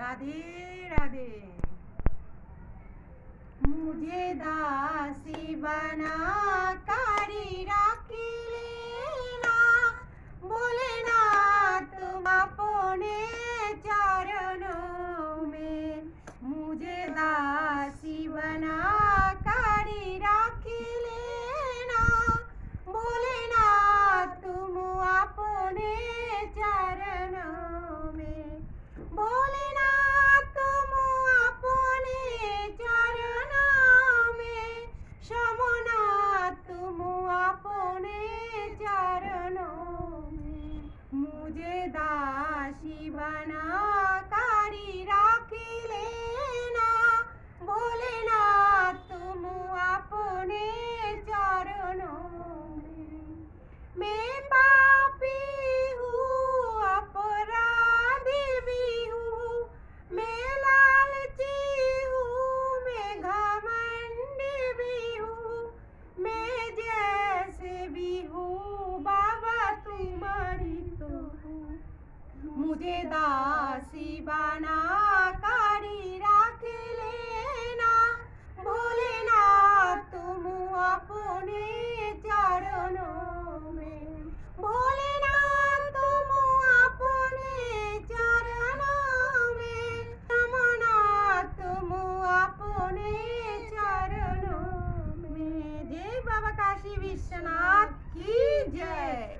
राधे राधे। मुझे दासी बना कारी राखी लेना, बोले ना तुम अपने चरणों में। मुझे दासी बना कारी राखी लेना, बोले ना तुम अपने चरणों में। बोले ना तुम अपने चरणों में, समना तुम अपने चरणों में। मुझे दासी बना कारी राखी लेना, बोले ना तुम अपने चरणों में। मैं पापी हूँ, अपराधी भी हूँ, मैं लालची हूँ, मैं घमंडी भी हूँ, मैं जैसे भी हूँ बाबा तुम्हारी तो हूँ। मुझे दासी बना कारी राखी लेना, बोले ना तुम अपने चरणों में। बोले ना तुम अपने चरणों में, समना तुम अपने चरणों में। जय बाबा काशी विश्वनाथ की जय।